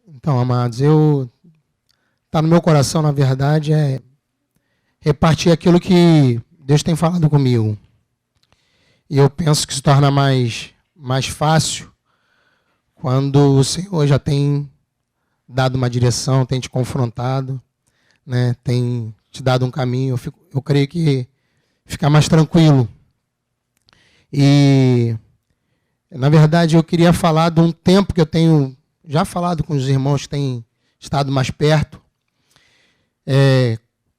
Então, amados, tá no meu coração, na verdade, é repartir aquilo que Deus tem falado comigo. E eu penso que se torna mais fácil quando o Senhor já tem dado uma direção, tem te confrontado, né, tem te dado um caminho. Eu creio que fica mais tranquilo. E, na verdade, eu queria falar de um tempo que eu tenho já falado com os irmãos que têm estado mais perto.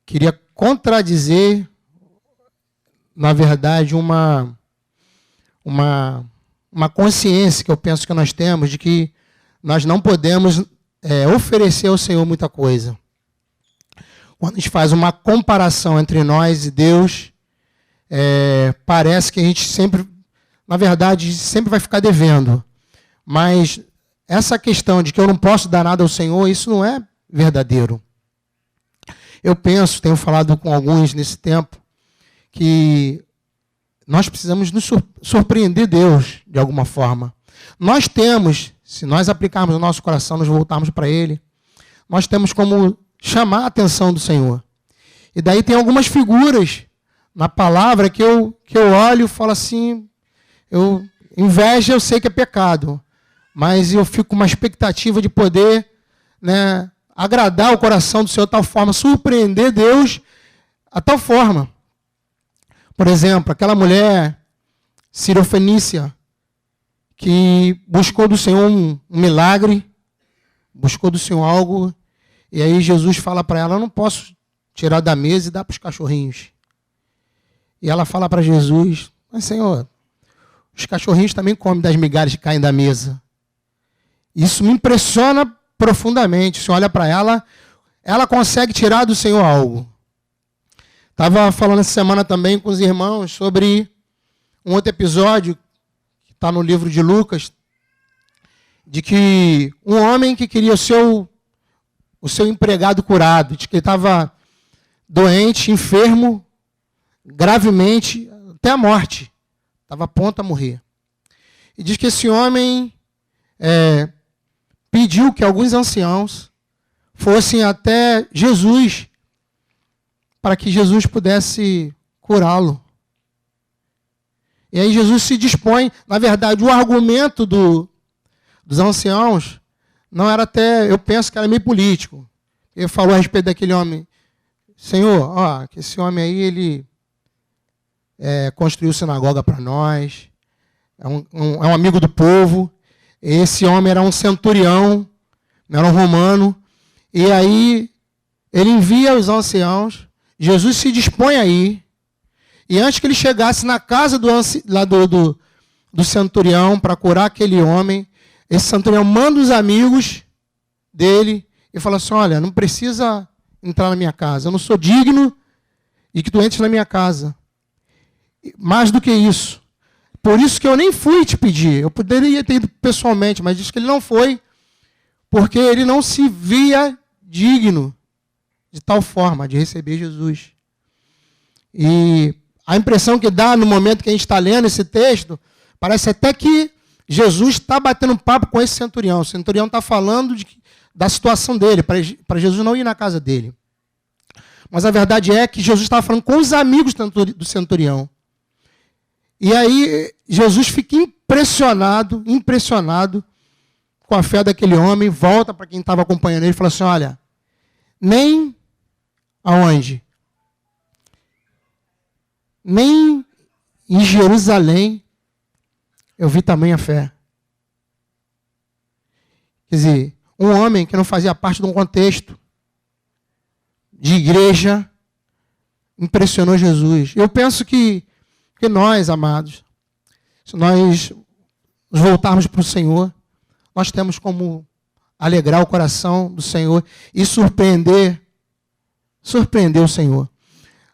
Queria contradizer, na verdade, uma consciência que eu penso que nós temos de que nós não podemos oferecer ao Senhor muita coisa. Quando a gente faz uma comparação entre nós e Deus, parece que a gente sempre, na verdade, sempre vai ficar devendo. Mas essa questão de que eu não posso dar nada ao Senhor, isso não é verdadeiro. Eu penso, tenho falado com alguns nesse tempo, que nós precisamos nos surpreender Deus de alguma forma. Nós temos, se nós aplicarmos o nosso coração, nos voltarmos para Ele, nós temos como chamar a atenção do Senhor. E daí tem algumas figuras na palavra que eu olho e falo assim, inveja eu sei que é pecado, mas eu fico com uma expectativa de poder, né, agradar o coração do Senhor de tal forma, surpreender Deus a tal forma. Por exemplo, aquela mulher sirofenícia que buscou do Senhor um milagre, buscou do Senhor algo, e aí Jesus fala para ela, eu não posso tirar da mesa e dar para os cachorrinhos. E ela fala para Jesus, mas Senhor, os cachorrinhos também comem das migalhas que caem da mesa. Isso me impressiona profundamente. Se olha para ela, ela consegue tirar do Senhor algo. Estava falando essa semana também com os irmãos sobre um outro episódio, que está no livro de Lucas, de que um homem que queria o seu empregado curado, de que ele estava doente, enfermo, gravemente, até a morte. Estava a ponto a morrer. E diz que esse homem pediu que alguns anciãos fossem até Jesus para que Jesus pudesse curá-lo. E aí Jesus se dispõe, na verdade, o argumento dos anciãos não era eu penso que era meio político. Ele falou a respeito daquele homem, Senhor, que esse homem aí, ele construiu sinagoga para nós, é um amigo do povo, esse homem era um centurião, era um romano, e aí ele envia os anciãos, Jesus se dispõe a ir, e antes que ele chegasse na casa do centurião para curar aquele homem, esse centurião manda os amigos dele e fala assim, olha, não precisa entrar na minha casa, eu não sou digno de que tu entres na minha casa. Mais do que isso, por isso que eu nem fui te pedir, eu poderia ter ido pessoalmente, mas diz que ele não foi, porque ele não se via digno de tal forma de receber Jesus. E a impressão que dá no momento que a gente está lendo esse texto, parece até que Jesus está batendo papo com esse centurião. O centurião está falando da situação dele, para Jesus não ir na casa dele. Mas a verdade é que Jesus estava falando com os amigos do centurião. E aí Jesus fica impressionado com a fé daquele homem, volta para quem estava acompanhando ele e fala assim, olha, nem aonde? Nem em Jerusalém eu vi tamanha fé. Quer dizer, um homem que não fazia parte de um contexto de igreja impressionou Jesus. Eu penso que nós, amados, se nós nos voltarmos para o Senhor, nós temos como alegrar o coração do Senhor e surpreender o Senhor.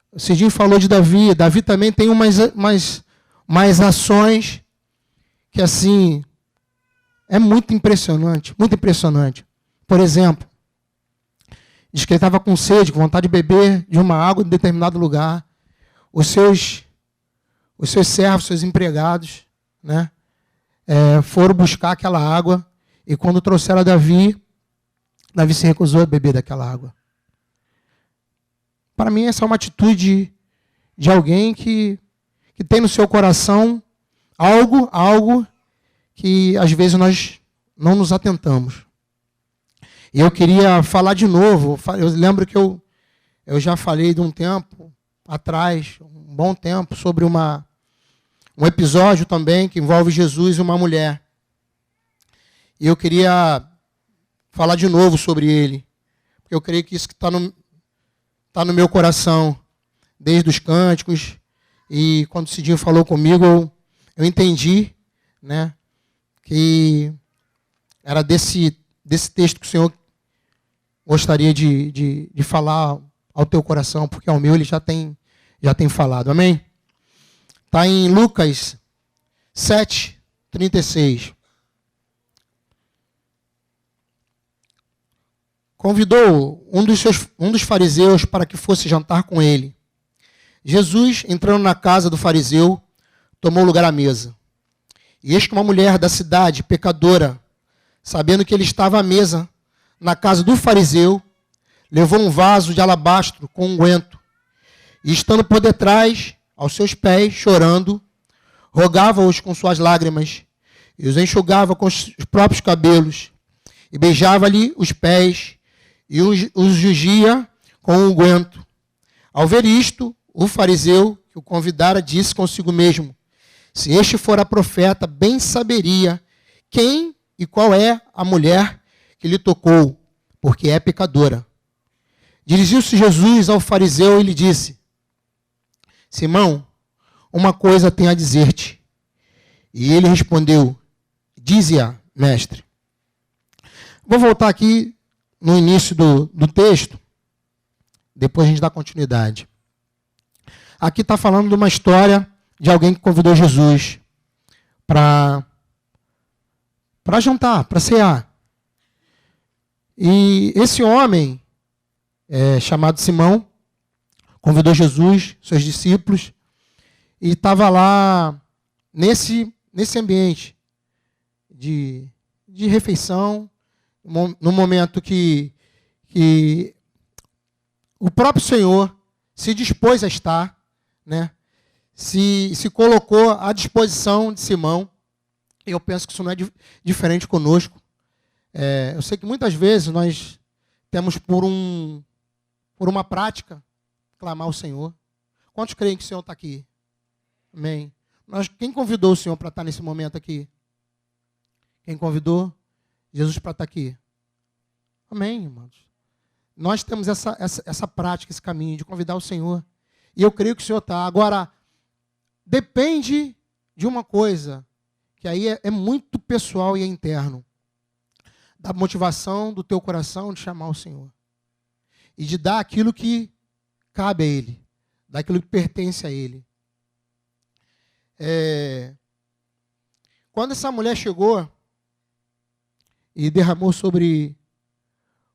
O Cidinho falou de Davi. Davi também tem umas ações que, assim, é muito impressionante, muito impressionante. Por exemplo, diz que ele estava com sede, com vontade de beber de uma água em determinado lugar. Os seus servos, seus empregados, né, foram buscar aquela água, e quando trouxeram a Davi, Davi se recusou a beber daquela água. Para mim, essa é uma atitude de alguém que tem no seu coração algo que às vezes nós não nos atentamos. E eu queria falar de novo. Eu lembro que eu já falei de um tempo atrás, um bom tempo, sobre um episódio também que envolve Jesus e uma mulher. E eu queria falar de novo sobre ele. Porque eu creio que isso que está no meu coração, desde os cânticos. E quando o Cidinho falou comigo, eu entendi, né, que era desse texto que o Senhor gostaria de falar ao teu coração, porque ao meu ele já tem falado. Amém? Está em Lucas 7:36. Convidou um dos fariseus para que fosse jantar com ele. Jesus, entrando na casa do fariseu, tomou lugar à mesa. E eis que uma mulher da cidade, pecadora, sabendo que ele estava à mesa na casa do fariseu, levou um vaso de alabastro com unguento, e estando por detrás, aos seus pés, chorando, rogava-os com suas lágrimas, e os enxugava com os próprios cabelos, e beijava-lhe os pés, e os ungia com unguento. Ao ver isto, o fariseu que o convidara disse consigo mesmo: se este fora profeta, bem saberia quem e qual é a mulher que lhe tocou, porque é pecadora. Dirigiu-se Jesus ao fariseu e lhe disse: Simão, uma coisa tenho a dizer-te. E ele respondeu: dize-a, mestre. Vou voltar aqui no início do texto, depois a gente dá continuidade. Aqui está falando de uma história de alguém que convidou Jesus para jantar, para cear. E esse homem, chamado Simão, convidou Jesus, seus discípulos, e estava lá nesse ambiente de refeição, no momento que o próprio Senhor se dispôs a estar, né? Se colocou à disposição de Simão. E eu penso que isso não é diferente conosco. Eu sei que muitas vezes nós temos por uma prática clamar ao Senhor. Quantos creem que o Senhor está aqui? Amém. Quem convidou o Senhor para estar nesse momento aqui? Quem convidou Jesus para estar aqui? Amém, irmãos. Nós temos essa prática, esse caminho de convidar o Senhor. E eu creio que o Senhor está. Agora, depende de uma coisa, que aí é muito pessoal e é interno. Da motivação do teu coração de chamar o Senhor. E de dar aquilo que cabe a Ele. Daquilo que pertence a Ele. Quando essa mulher chegou e derramou sobre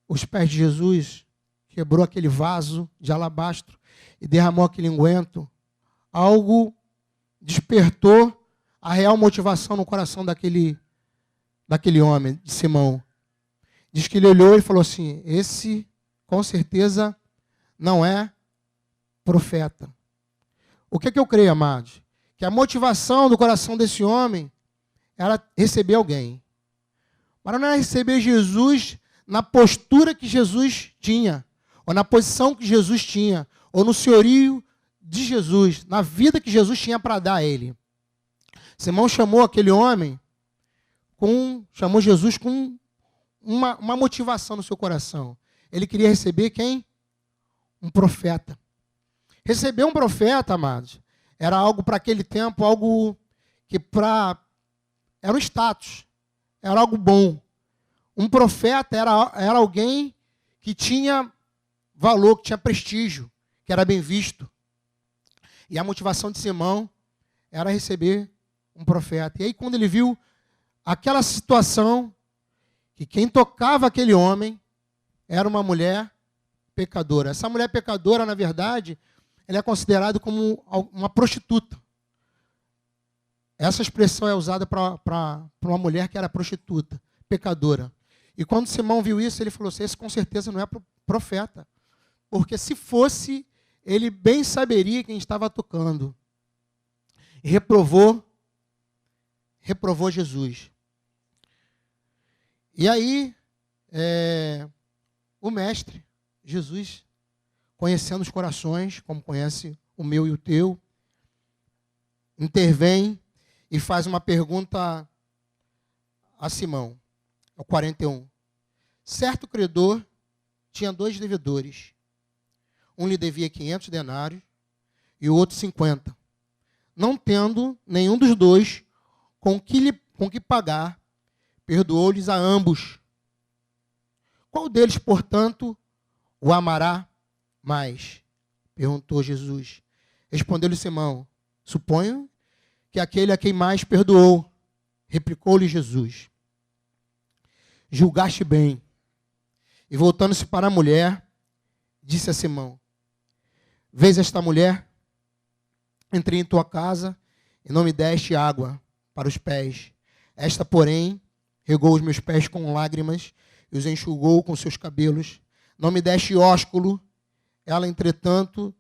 os pés de Jesus, quebrou aquele vaso de alabastro e derramou aquele unguento, algo despertou a real motivação no coração daquele homem, de Simão. Diz que ele olhou e falou assim: esse, com certeza, não é profeta. O que eu creio, amados? Que a motivação do coração desse homem era receber alguém. Mas não era receber Jesus na postura que Jesus tinha, ou na posição que Jesus tinha, ou no senhorio de Jesus, na vida que Jesus tinha para dar a ele. Simão chamou aquele homem, chamou Jesus com uma motivação no seu coração. Ele queria receber quem? Um profeta. Receber um profeta, amados, era algo para aquele tempo, algo que era um status, era algo bom. Um profeta era alguém que tinha valor, que tinha prestígio, que era bem visto. E a motivação de Simão era receber um profeta. E aí, quando ele viu aquela situação, que quem tocava aquele homem era uma mulher pecadora. Essa mulher pecadora, na verdade, ela é considerada como uma prostituta. Essa expressão é usada para uma mulher que era prostituta, pecadora. E quando Simão viu isso, ele falou assim, esse com certeza não é profeta. Porque se fosse, ele bem saberia quem estava tocando. E reprovou Jesus. E aí, o mestre, Jesus, conhecendo os corações, como conhece o meu e o teu, intervém e faz uma pergunta a Simão, ao 41. Certo credor tinha 2 devedores. Um lhe devia 500 denários e o outro 50. Não tendo nenhum dos dois com que pagar, perdoou-lhes a ambos. Qual deles, portanto, o amará mais? Perguntou Jesus. Respondeu-lhe Simão, suponho que aquele a quem mais perdoou. Replicou-lhe Jesus. Julgaste bem. E voltando-se para a mulher, disse a Simão, vês esta mulher? Entrei em tua casa e não me deste água para os pés. Esta, porém, regou os meus pés com lágrimas e os enxugou com seus cabelos. Não me deste ósculo. Ela, entretanto,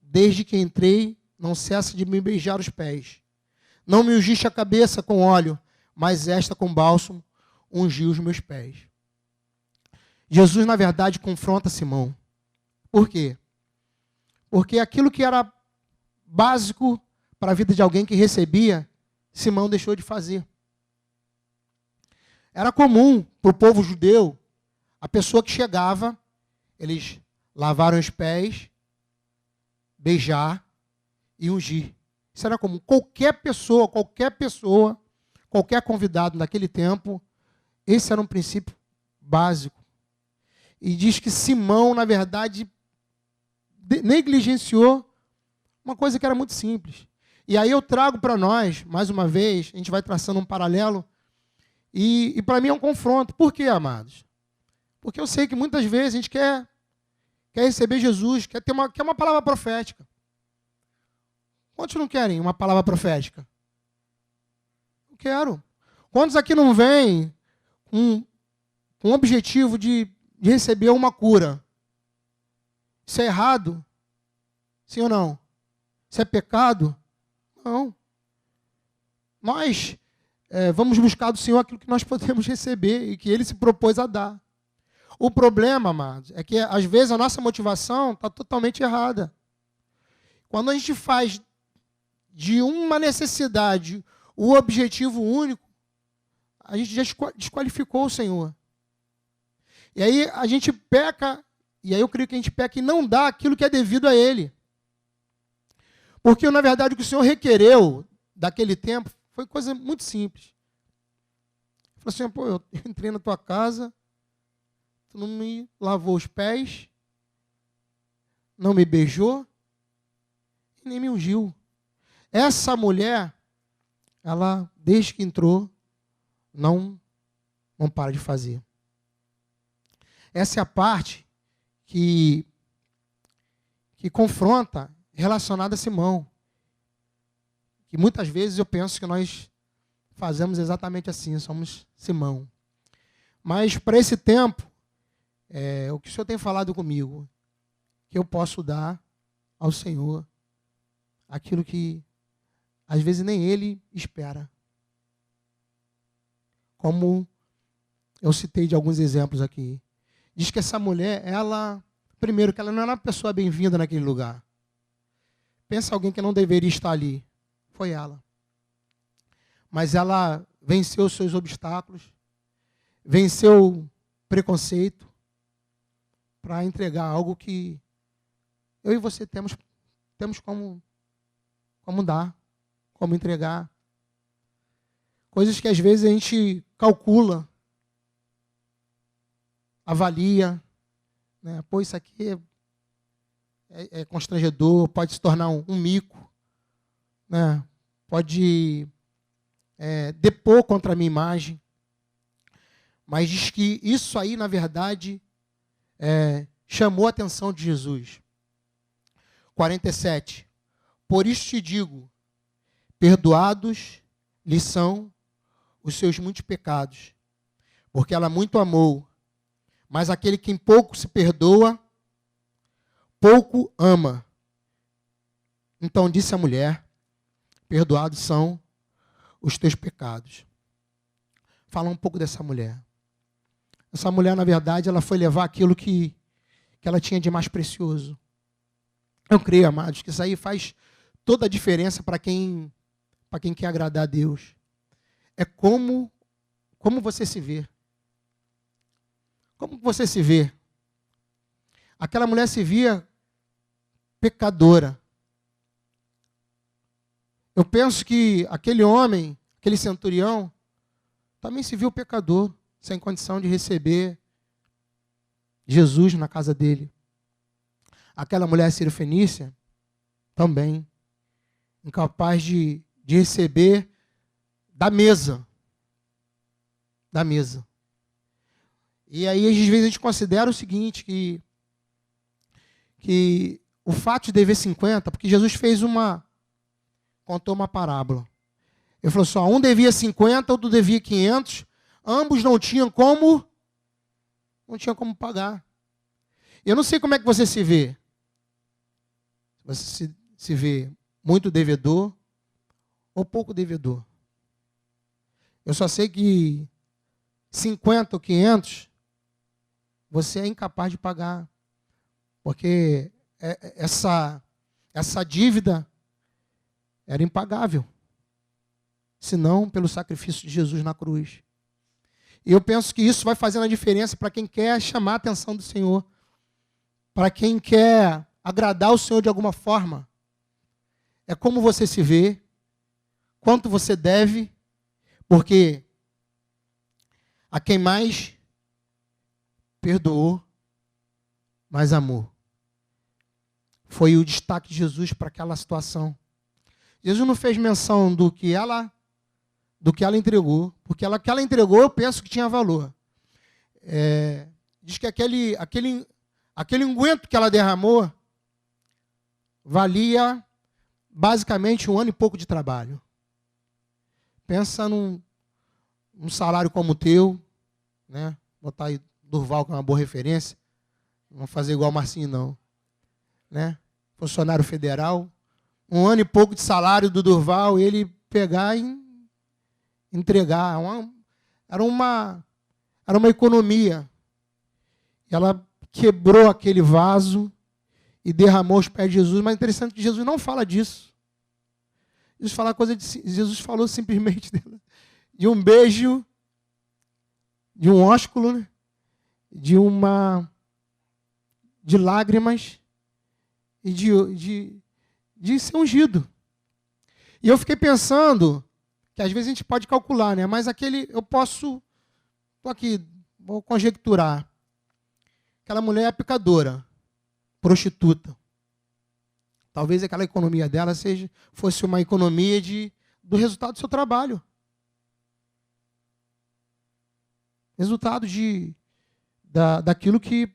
desde que entrei, não cessa de me beijar os pés. Não me ungiste a cabeça com óleo, mas esta com bálsamo ungiu os meus pés. Jesus, na verdade, confronta Simão. Por quê? Porque aquilo que era básico para a vida de alguém que recebia, Simão deixou de fazer. Era comum para o povo judeu, a pessoa que chegava, eles lavaram os pés, beijar e ungir. Isso era comum. Qualquer pessoa, qualquer convidado naquele tempo, esse era um princípio básico. E diz que Simão, na verdade, negligenciou uma coisa que era muito simples. E aí eu trago para nós, mais uma vez, a gente vai traçando um paralelo, e para mim é um confronto. Por quê, amados? Porque eu sei que muitas vezes a gente quer receber Jesus, quer uma palavra profética. Quantos não querem uma palavra profética? Eu quero. Quantos aqui não vêm com o objetivo de receber uma cura? Isso é errado? Sim ou não? Isso é pecado? Não. Nós vamos buscar do Senhor aquilo que nós podemos receber e que Ele se propôs a dar. O problema, amados, é que às vezes a nossa motivação está totalmente errada. Quando a gente faz de uma necessidade o objetivo único, a gente já desqualificou o Senhor. E aí a gente peca, e aí eu creio que a gente peca e não dá aquilo que é devido a Ele. Porque, na verdade, o que o Senhor requereu daquele tempo foi coisa muito simples. Ele falou assim, pô, eu entrei na tua casa, tu não me lavou os pés, não me beijou e nem me ungiu. Essa mulher, ela, desde que entrou, não para de fazer. Essa é a parte que confronta relacionada a Simão. Que muitas vezes eu penso que nós fazemos exatamente assim, somos Simão. Mas para esse tempo, o que o Senhor tem falado comigo, que eu posso dar ao Senhor aquilo que às vezes nem Ele espera. Como eu citei de alguns exemplos aqui. Diz que essa mulher, primeiro, que ela não era uma pessoa bem-vinda naquele lugar. Pensa alguém que não deveria estar ali. Foi ela. Mas ela venceu os seus obstáculos, venceu o preconceito, para entregar algo que eu e você temos como dar, como entregar. Coisas que às vezes a gente calcula, avalia, né? Pô, isso aqui é constrangedor, pode se tornar um mico, né? Pode depor contra a minha imagem. Mas diz que isso aí, na verdade, chamou a atenção de Jesus. 47. Por isso te digo, perdoados lhe são os seus muitos pecados, porque ela muito amou. Mas aquele que em pouco se perdoa, pouco ama. Então disse a mulher: perdoados são os teus pecados. Fala um pouco dessa mulher. Essa mulher, na verdade, ela foi levar aquilo que ela tinha de mais precioso. Eu creio, amados, que isso aí faz toda a diferença para quem quer agradar a Deus. É como você se vê. Como você se vê? Aquela mulher se via pecadora. Eu penso que aquele homem, aquele centurião, também se viu pecador, sem condição de receber Jesus na casa dele. Aquela mulher sírio-fenícia, também, incapaz de receber da mesa. Da mesa. E aí, às vezes, a gente considera o seguinte, que o fato de dever 50, porque Jesus contou uma parábola. Ele falou assim, um devia 50, outro devia 500, ambos não tinham como pagar. Eu não sei como é que você se vê. Você se vê muito devedor ou pouco devedor. Eu só sei que 50 ou 500 você é incapaz de pagar. Porque essa dívida era impagável. Se não pelo sacrifício de Jesus na cruz. E eu penso que isso vai fazendo a diferença para quem quer chamar a atenção do Senhor. Para quem quer agradar o Senhor de alguma forma. É como você se vê, quanto você deve, porque a quem mais perdoou, mais amou. Foi o destaque de Jesus para aquela situação. Jesus não fez menção do que ela entregou, porque que ela entregou eu penso que tinha valor. Diz que aquele unguento que ela derramou valia basicamente 1 ano e pouco de trabalho. Pensa num salário como o teu, né? Botar aí Durval, que é uma boa referência. Não vou fazer igual o Marcinho, não. Né? Funcionário federal. 1 ano e pouco de salário do Durval, ele pegar e entregar. Era uma economia. Ela quebrou aquele vaso e derramou aos pés de Jesus. Mas é interessante que Jesus não fala disso. Jesus falou simplesmente de um beijo, de um ósculo, né? de lágrimas e de ser ungido. E eu fiquei pensando que às vezes a gente pode calcular, né? Mas estou aqui, vou conjecturar. Aquela mulher é pecadora, prostituta. Talvez aquela economia dela fosse uma economia do resultado do seu trabalho. Resultado daquilo que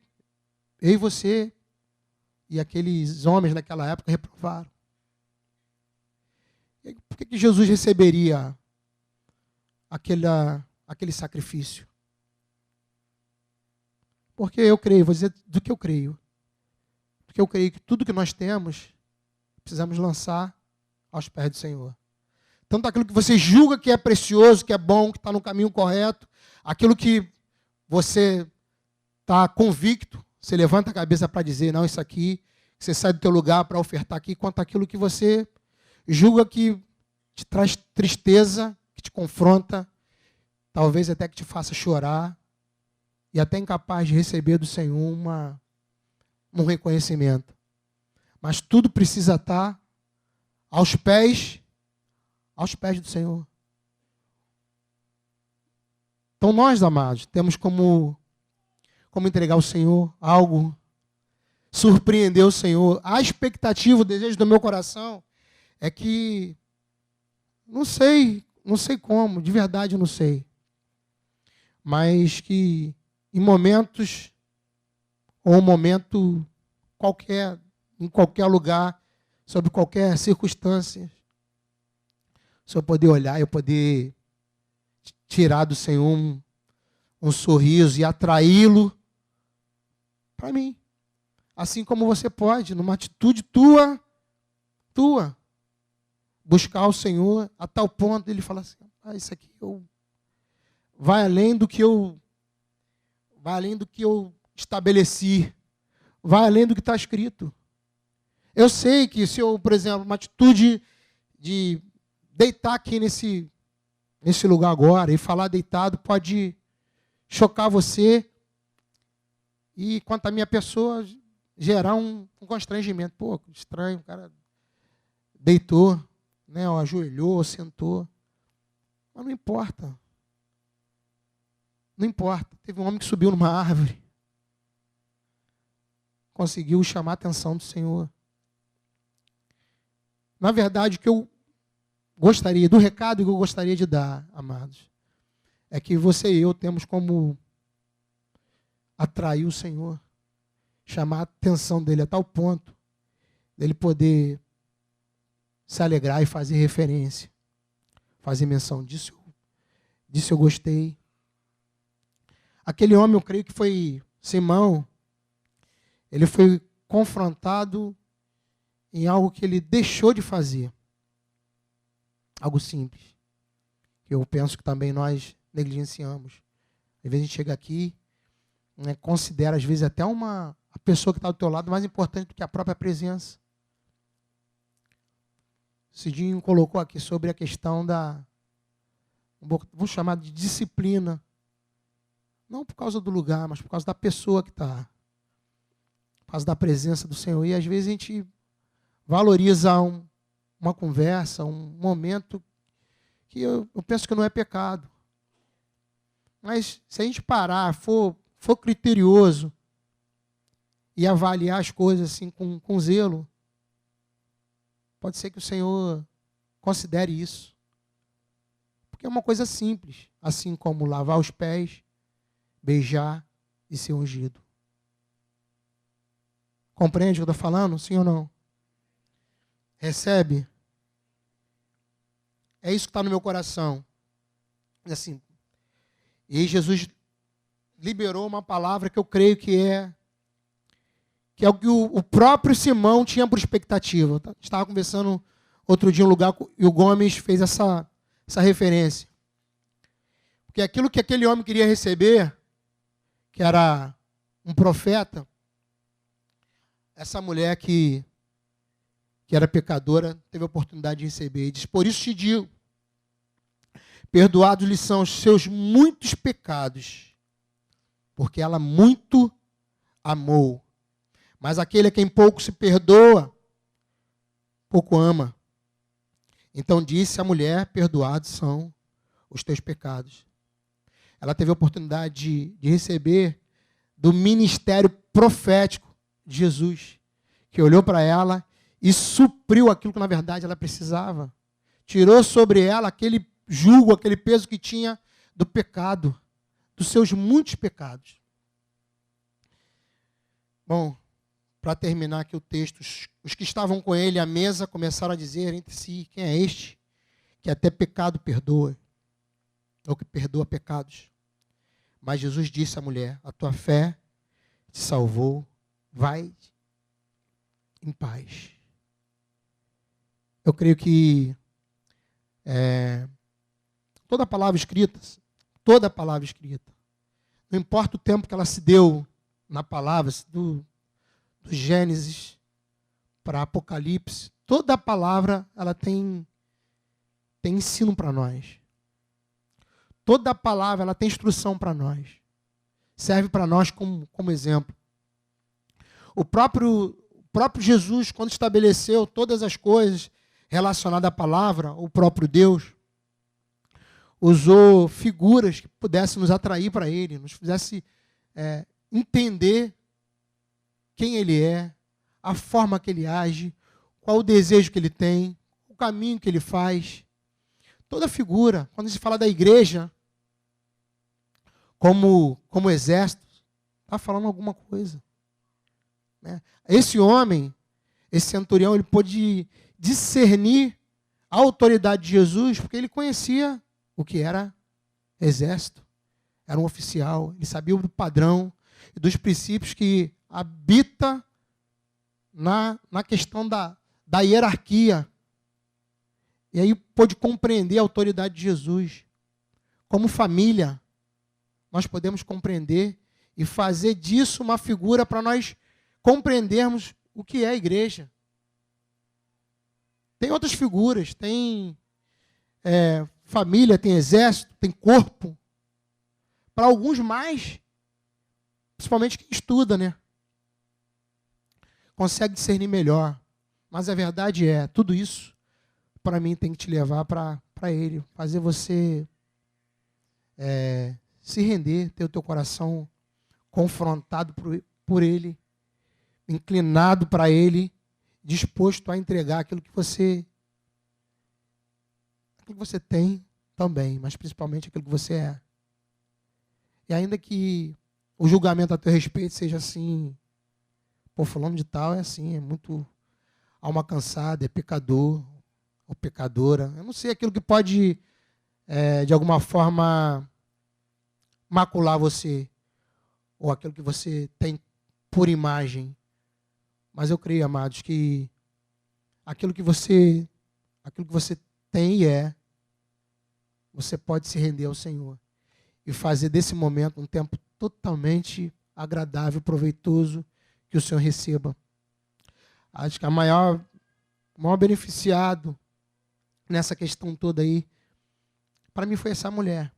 eu e você e aqueles homens naquela época reprovaram. E por que Jesus receberia aquele sacrifício? Porque eu creio, vou dizer do que eu creio. Porque eu creio que tudo que nós temos, precisamos lançar aos pés do Senhor. Tanto aquilo que você julga que é precioso, que é bom, que está no caminho correto, aquilo que você está convicto, você levanta a cabeça para dizer, não, isso aqui, você sai do teu lugar para ofertar aqui, quanto aquilo que você julga que te traz tristeza, que te confronta, talvez até que te faça chorar, e até incapaz de receber do Senhor um reconhecimento. Mas tudo precisa estar aos pés do Senhor. Então nós, amados, temos como entregar ao Senhor algo, surpreender o Senhor. A expectativa, o desejo do meu coração é que, não sei como, de verdade eu não sei, mas que em momentos, ou um momento qualquer, em qualquer lugar, sob qualquer circunstância, se eu poder olhar, eu poder tirar do Senhor um sorriso e atraí-lo para mim. Assim como você pode, numa atitude tua, buscar o Senhor a tal ponto de ele falar assim, isso aqui vai além do que eu estabeleci, vai além do que está escrito. Eu sei que se eu, por exemplo, uma atitude de deitar aqui nesse lugar agora e falar deitado pode chocar você e, quanto à minha pessoa, gerar um constrangimento. Pô, estranho, o cara deitou, né, ou ajoelhou, ou sentou. Mas não importa. Não importa. Teve um homem que subiu numa árvore. Conseguiu chamar a atenção do Senhor. Na verdade, o que eu gostaria, do recado que eu gostaria de dar, amados, é que você e eu temos como atrair o Senhor, chamar a atenção dele a tal ponto dele poder se alegrar e fazer referência, fazer menção disso eu gostei. Aquele homem, eu creio que foi Simão, ele foi confrontado em algo que ele deixou de fazer. Algo simples. Que eu penso que também nós negligenciamos. Às vezes a gente chega aqui, né, considera às vezes até a pessoa que está do teu lado mais importante do que a própria presença. Cidinho colocou aqui sobre a questão vou chamar de disciplina. Não por causa do lugar, mas por causa da pessoa que está. Por causa da presença do Senhor. E às vezes a gente valoriza uma conversa, um momento que eu penso que não é pecado. Mas se a gente parar, for criterioso e avaliar as coisas assim com zelo, pode ser que o Senhor considere isso. Porque é uma coisa simples, assim como lavar os pés, beijar e ser ungido. Compreende o que eu estou falando? Sim ou não? Recebe? É isso que está no meu coração. Assim, e aí Jesus liberou uma palavra que eu creio que é o que o próprio Simão tinha por expectativa. Estava conversando outro dia em um lugar e o Gomes fez essa referência. Porque aquilo que aquele homem queria receber, que era um profeta, essa mulher que era pecadora, teve a oportunidade de receber. E diz, por isso te digo, perdoados lhe são os seus muitos pecados, porque ela muito amou. Mas aquele a quem pouco se perdoa, pouco ama. Então disse a mulher, perdoados são os teus pecados. Ela teve a oportunidade de receber do ministério profético de Jesus, que olhou para ela e supriu aquilo que, na verdade, ela precisava. Tirou sobre ela aquele jugo, aquele peso que tinha do pecado, dos seus muitos pecados. Bom, para terminar aqui o texto, os que estavam com ele à mesa começaram a dizer entre si, quem é este que até pecado perdoa, ou que perdoa pecados? Mas Jesus disse à mulher, a tua fé te salvou, vai em paz. Eu creio que toda palavra escrita, não importa o tempo que ela se deu na palavra, do Gênesis para Apocalipse, toda a palavra ela tem ensino para nós. Toda a palavra ela tem instrução para nós. Serve para nós como exemplo. O próprio Jesus, quando estabeleceu todas as coisas relacionadas à palavra, o próprio Deus, usou figuras que pudessem nos atrair para Ele, nos fizesse entender quem Ele é, a forma que Ele age, qual o desejo que Ele tem, o caminho que Ele faz. Toda figura, quando se fala da igreja, como exército, está falando alguma coisa. Né? Esse homem, esse centurião, ele pôde discernir a autoridade de Jesus, porque ele conhecia o que era exército. era um oficial, ele sabia do padrão e dos princípios que habita na questão da hierarquia. E aí pôde compreender a autoridade de Jesus. Como família, nós podemos compreender e fazer disso uma figura para nós compreendermos o que é a igreja. Tem outras figuras, tem família, tem exército, tem corpo. Para alguns mais, principalmente quem estuda, né? Consegue discernir melhor. Mas a verdade é, tudo isso, para mim, tem que te levar para Ele. Fazer você se render, ter o teu coração confrontado por Ele, inclinado para Ele, disposto a entregar aquilo que você tem também, mas principalmente aquilo que você é. E ainda que o julgamento a teu respeito seja assim, pô, fulano de tal é assim, é muito alma cansada, é pecador ou pecadora. Eu não sei, aquilo que pode, de alguma forma, macular você, ou aquilo que você tem por imagem. Mas eu creio, amados, que aquilo que você tem e você pode se render ao Senhor e fazer desse momento um tempo totalmente agradável, proveitoso, que o Senhor receba. Acho que o maior beneficiado nessa questão toda aí, para mim, foi essa mulher,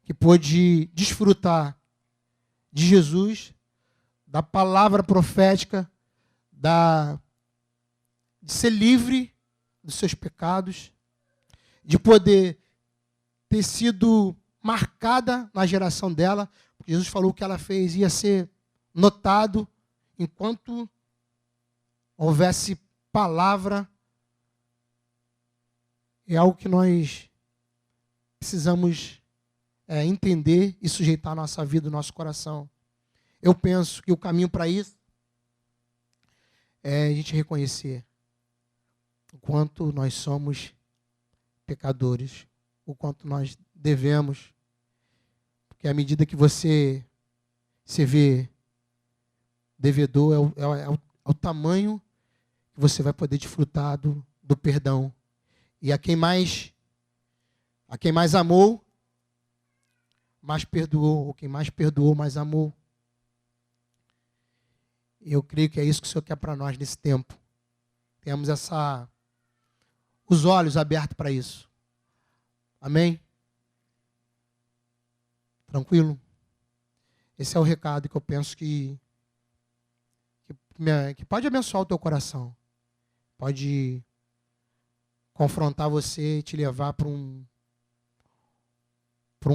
que pôde desfrutar de Jesus, da palavra profética, de ser livre dos seus pecados, de poder ter sido marcada na geração dela, porque Jesus falou que ela fez ia ser notado enquanto houvesse palavra. É algo que nós precisamos entender e sujeitar a nossa vida, o nosso coração. Eu penso que o caminho para isso é a gente reconhecer o quanto nós somos pecadores, o quanto nós devemos, porque à medida que você se vê devedor, é o tamanho que você vai poder desfrutar do perdão. E a quem mais amou, mais perdoou, ou quem mais perdoou, mais amou. Eu creio que é isso que o Senhor quer para nós nesse tempo. Temos os olhos abertos para isso. Amém? Tranquilo? Esse é o recado que eu penso que pode abençoar o teu coração. Pode confrontar você e te levar para um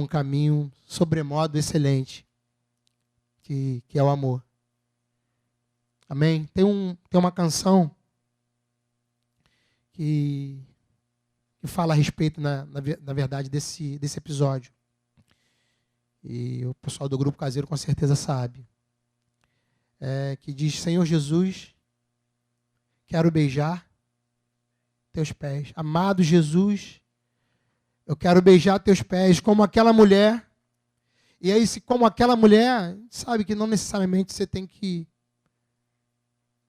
caminho sobremodo excelente, que é o amor. Amém? Tem uma canção que fala a respeito, na verdade, desse episódio. E o pessoal do Grupo Caseiro com certeza sabe. Que diz: Senhor Jesus, quero beijar teus pés. Amado Jesus, eu quero beijar teus pés como aquela mulher. E aí, como aquela mulher, sabe que não necessariamente você tem que...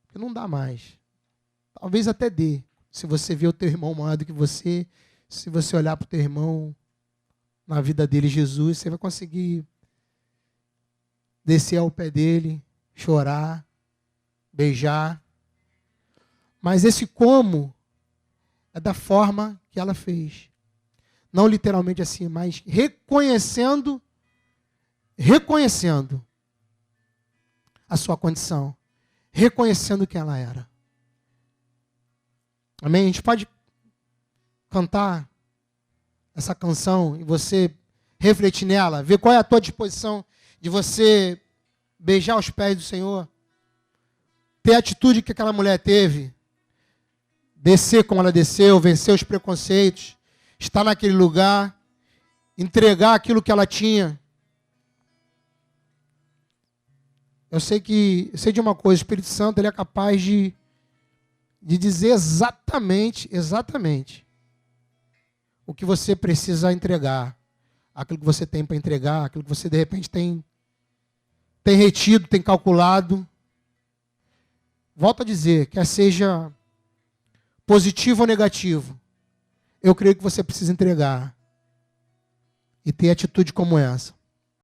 Porque não dá mais. Talvez até dê. Se você vê o teu irmão maior do que você, se você olhar para o teu irmão, na vida dele, Jesus, você vai conseguir descer ao pé dele, chorar, beijar. Mas esse como é da forma que ela fez. Não literalmente assim, mas reconhecendo a sua condição, reconhecendo quem ela era. Amém? A gente pode cantar essa canção e você refletir nela, ver qual é a tua disposição de você beijar os pés do Senhor, ter a atitude que aquela mulher teve, descer como ela desceu, vencer os preconceitos, estar naquele lugar, entregar aquilo que ela tinha. Eu sei de uma coisa: o Espírito Santo, ele é capaz de dizer exatamente o que você precisa entregar, aquilo que você tem para entregar, aquilo que você de repente tem retido, tem calculado. Volto a dizer, quer seja positivo ou negativo, eu creio que você precisa entregar e ter atitude como essa.